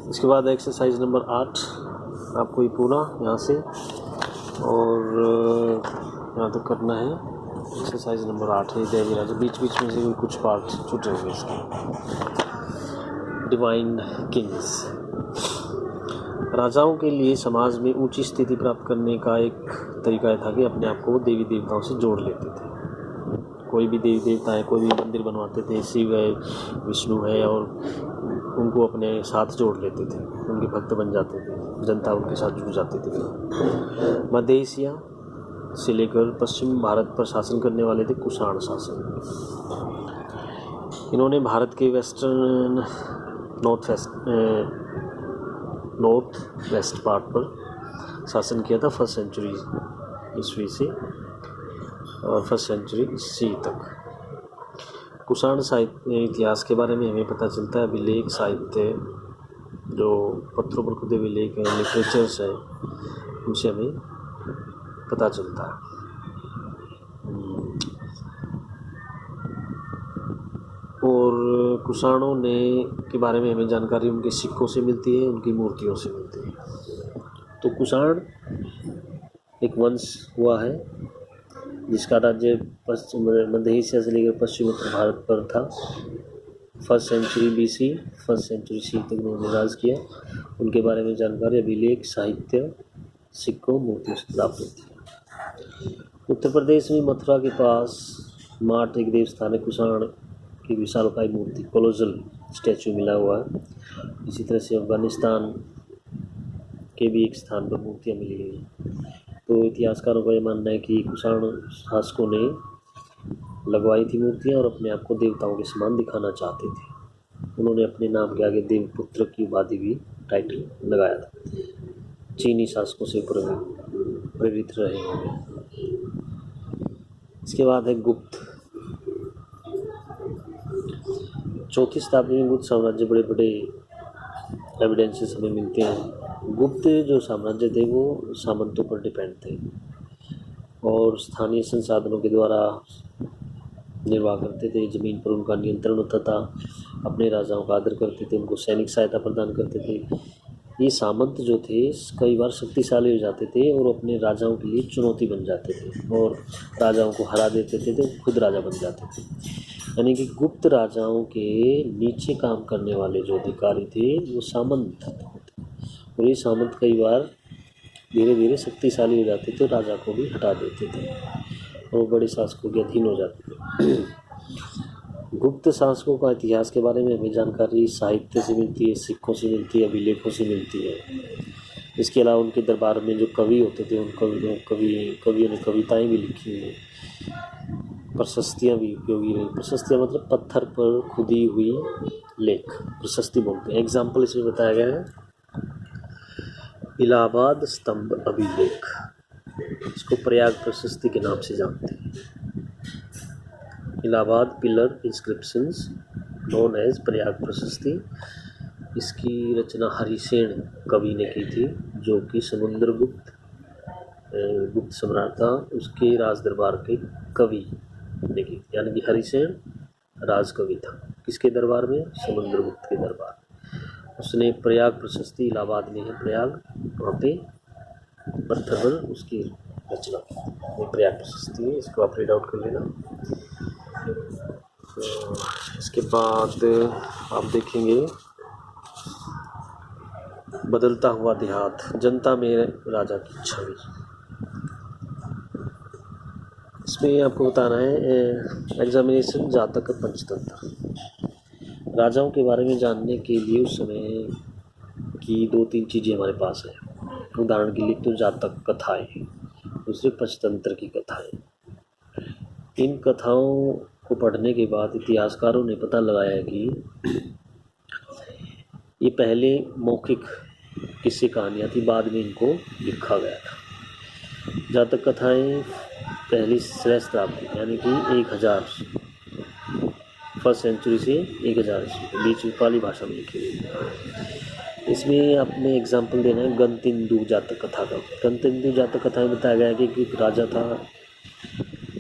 इसके बाद exercise number 8 आपको ये पूरा यहाँ से और यहाँ तक करना है। एक्सरसाइज नंबर 8 है देवी राजा, बीच बीच में से कुछ पार्ट छूटेंगे इसके। डिवाइन किंग्स, राजाओं के लिए समाज में ऊंची स्थिति प्राप्त करने का एक तरीका था कि अपने आप को देवी देवताओं से जोड़ लेते थे। कोई भी देवी देवता है, कोई भी मंदिर बनवाते थे, शिव है, विष्णु है, और उनको अपने साथ जोड़ लेते थे, उनके भक्त बन जाते थे, जनता उनके साथ जुड़ जाती थी। मध्य एशिया से लेकर पश्चिम भारत पर शासन करने वाले थे कुषाण शासक। इन्होंने भारत के वेस्टर्न नॉर्थ वेस्ट पार्ट पर शासन किया था 1st सेंचुरी ईस्वी से और 1st सेंचुरी सी तक। कुषाण साहित्य इतिहास के बारे में हमें पता चलता है। अभिलेख साहित्य जो पत्रों पर खुदे अभिलेख हैं, लिटरेचर्स है, उनसे हमें पता चलता है। और कुषाणों ने के बारे में हमें जानकारी उनके सिक्कों से मिलती है, उनकी मूर्तियों से मिलती है। तो कुषाण एक वंश हुआ है जिसका राज्य पश्चिम मध्य एशिया से लेकर पश्चिम उत्तर भारत पर था। 1st century BC 1st century C तक उन्होंने राज किया। उनके बारे में जानकारी अभिलेख साहित्य सिक्कों मूर्तियों से प्राप्त होती है। उत्तर प्रदेश में मथुरा के पास माठ एक देवस्थान है। कुषाण की विशालकाय मूर्ति कोलोजल स्टैचू मिला हुआ है। इसी तरह से अफगानिस्तान के भी एक स्थान पर मूर्तियाँ मिली गई। तो इतिहासकारों का यह मानना है कि कुषाण शासकों ने लगवाई थी मूर्तियाँ और अपने आप को देवताओं के समान दिखाना चाहते थे। उन्होंने अपने नाम के आगे देवपुत्र की उपाधि भी टाइटल लगाया था। चीनी शासकों से प्रेरित रहे होंगे। इसके बाद है गुप्त। 4वीं शताब्दी में गुप्त साम्राज्य बड़े बड़े एविडेंसेस हमें मिलते हैं। गुप्त जो साम्राज्य थे वो सामंतों पर डिपेंड थे और स्थानीय संसाधनों के द्वारा निर्वाह करते थे। ज़मीन पर उनका नियंत्रण होता था, अपने राजाओं का आदर करते थे, उनको सैनिक सहायता प्रदान करते थे। ये सामंत जो थे कई बार शक्तिशाली हो जाते थे और अपने राजाओं के लिए चुनौती बन जाते थे और राजाओं को हरा देते थे तो खुद राजा बन जाते थे। यानी कि गुप्त राजाओं के नीचे काम करने वाले जो अधिकारी थे वो सामंत थे और ये सामंत कई बार धीरे धीरे शक्तिशाली हो जाते थे, राजा को भी हटा देते थे और बड़े शासकों के अधीन हो जाते थे। गुप्त शासकों का इतिहास के बारे में हमें जानकारी साहित्य से मिलती है, सिक्कों से मिलती है, अभिलेखों से मिलती है। इसके अलावा उनके दरबार में जो कवि होते थे उन कवियों ने कविताएं भी लिखी हैं, प्रशस्तियाँ भी उपयोगी रही। प्रशस्तियाँ मतलब पत्थर पर खुदी हुई लेख, प्रशस्ति बोलते हैं। एग्जाम्पल इसमें बताया गया है इलाहाबाद स्तंभ अभिलेख, इसको प्रयाग प्रशस्ति के नाम से जानते हैं। Allahabad pillar inscriptions known as Prayag Prashasti. इसकी रचना हरिसेन कवि ने की थी जो कि गुप्त सम्राट था, उसके राज दरबार के कवि ने की, यानी कि हरिसेन राजकवि था। किसके दरबार में? समुद्रगुप्त के दरबार। उसने प्रयाग प्रशस्ति, इलाहाबाद में है प्रयाग, वहाँ पे पत्थर पर उसकी रचना ये प्रयाग प्रशस्ति है। इसको आप रीड आउट कर लेना। तो इसके बाद आप देखेंगे बदलता हुआ देहात, जनता में राजा की छवि। इसमें आपको बताना है एग्जामिनेशन जातक पंचतंत्र। राजाओं के बारे में जानने के लिए उस समय की 2-3 चीज़ें हमारे पास हैं। उदाहरण के लिए तो जातक कथाएं, दूसरे पंचतंत्र की कथाएं। इन कथाओं को पढ़ने के बाद इतिहासकारों ने पता लगाया कि ये पहले मौखिक किस्से कहानियाँ थी, बाद में इनको लिखा गया था। जातक कथाएं पहली सहस्त्राब्दी यानी कि 1000 1st सेंचुरी से 1000 के बीच में पाली भाषा में लिखी गई। इसमें आपने एग्जाम्पल देना है गणतिन्दु जातक कथा का। गणतिन्दु जातक कथा में बताया गया है कि एक राजा था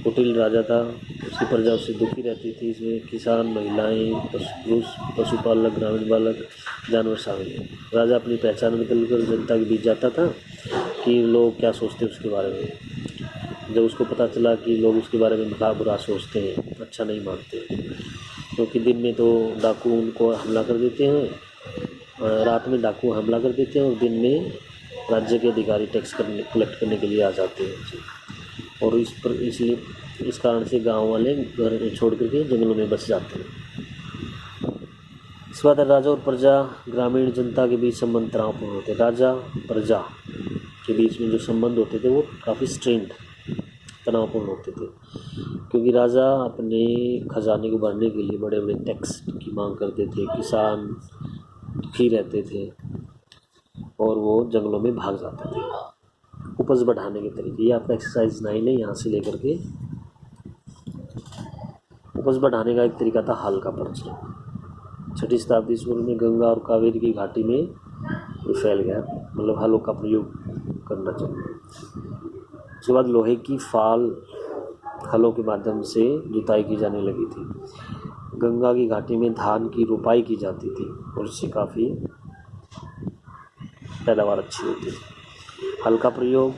कुटिल राजा था, उसकी प्रजा उससे दुखी रहती थी। इसमें किसान, महिलाएं, पशुपालक, ग्रामीण बालक, जानवर शामिल हैं। राजा अपनी पहचान बदलकर जनता के बीच जाता था कि लोग क्या सोचते हैं उसके बारे में। जब उसको पता चला कि लोग उसके बारे में भला बुरा सोचते हैं, अच्छा नहीं मानते, क्योंकि दिन में तो डाकू उनको हमला कर देते हैं, रात में डाकू हमला कर देते हैं और दिन में राज्य के अधिकारी टैक्स कलेक्ट करने के लिए आ जाते हैं। और इसलिए इस कारण से गांव वाले घर छोड़ करके जंगलों में बस जाते हैं। इसके बाद राजा और प्रजा, ग्रामीण जनता के बीच संबंध तनावपूर्ण होते। राजा प्रजा के बीच में जो संबंध होते थे वो काफ़ी स्ट्रेंड, तनावपूर्ण होते थे, क्योंकि राजा अपने खजाने को भरने के लिए बड़े बड़े टैक्स की मांग करते थे। किसान दुखी रहते थे और वो जंगलों में भाग जाते थे। उपज बढ़ाने के तरीके, ये आपका एक्सरसाइज 9 है, यहाँ से लेकर के उपज बढ़ाने का एक तरीका था हल का प्रचलन। 6वीं शताब्दी ईस्वी में गंगा और कावेरी की घाटी में ये फैल गया, मतलब हलों का प्रयोग करना चाहिए। उसके बाद लोहे की फाल हलों के माध्यम से जुताई की जाने लगी थी। गंगा की घाटी में धान की रोपाई की जाती थी और इससे काफ़ी पैदावार अच्छी होती थी। हल का प्रयोग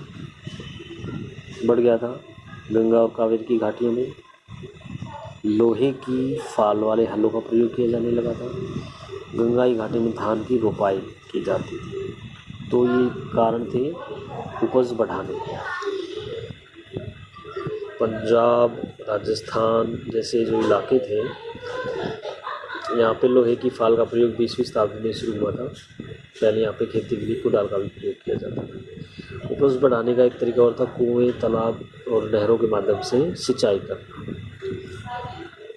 बढ़ गया था। गंगा और कावेरी की घाटियों में लोहे की फाल वाले हलों का प्रयोग किया जाने लगा था। गंगा की घाटी में धान की रोपाई की जाती थी, तो ये कारण थे उपज बढ़ाने के। पंजाब, राजस्थान जैसे जो इलाके थे, यहाँ पे लोहे की फाल का प्रयोग 20वीं शताब्दी में शुरू हुआ था। पहले यहाँ पे खेती के लिए कुदाल का भी प्रयोग किया जाता था। उपज बढ़ाने का एक तरीका और था कुएं, तालाब और नहरों के माध्यम से सिंचाई करना।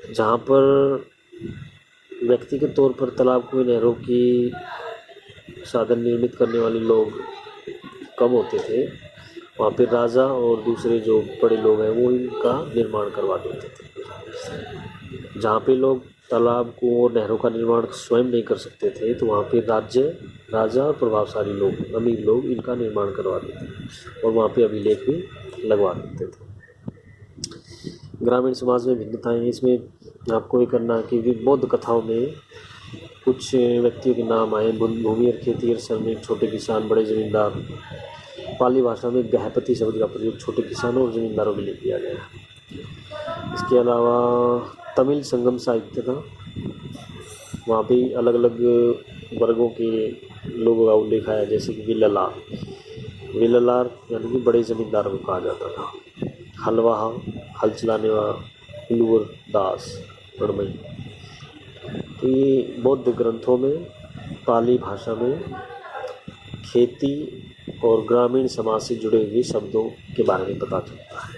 जहाँ पर व्यक्तिगत तौर पर तालाब, कुएं, नहरों की साधन निर्मित करने वाले लोग कम होते थे, वहाँ पे राजा और दूसरे जो बड़े लोग हैं वो इनका निर्माण करवा देते थे। जहाँ पे लोग तालाब, कुओं और नहरों का निर्माण स्वयं नहीं कर सकते थे, तो वहाँ पे राजा और प्रभावशाली लोग, अमीर लोग इनका निर्माण करवा देते थे और वहाँ पे अभिलेख भी लगवा देते थे। ग्रामीण समाज में भिन्नताएं, इसमें आपको ये करना कि बौद्ध कथाओं में कुछ व्यक्तियों के नाम आए। भूमि और खेती और श्रमिक, छोटे किसान, बड़े जमींदार। पाली भाषा में गृहपति शब्द का प्रयोग छोटे किसानों और जमींदारों के लिए किया गया है। इसके अलावा तमिल संगम साहित्य था, वहाँ पे अलग अलग वर्गों के लोगों का उल्लेख आया, जैसे कि विल्लार यानी कि बड़े ज़मींदारों को कहा जाता था। हलवाहा, हल चलाने वाला, लूर दास, बड़मई। तो ये बौद्ध ग्रंथों में पाली भाषा में खेती और ग्रामीण समाज से जुड़े हुए शब्दों के बारे में पता चलता है।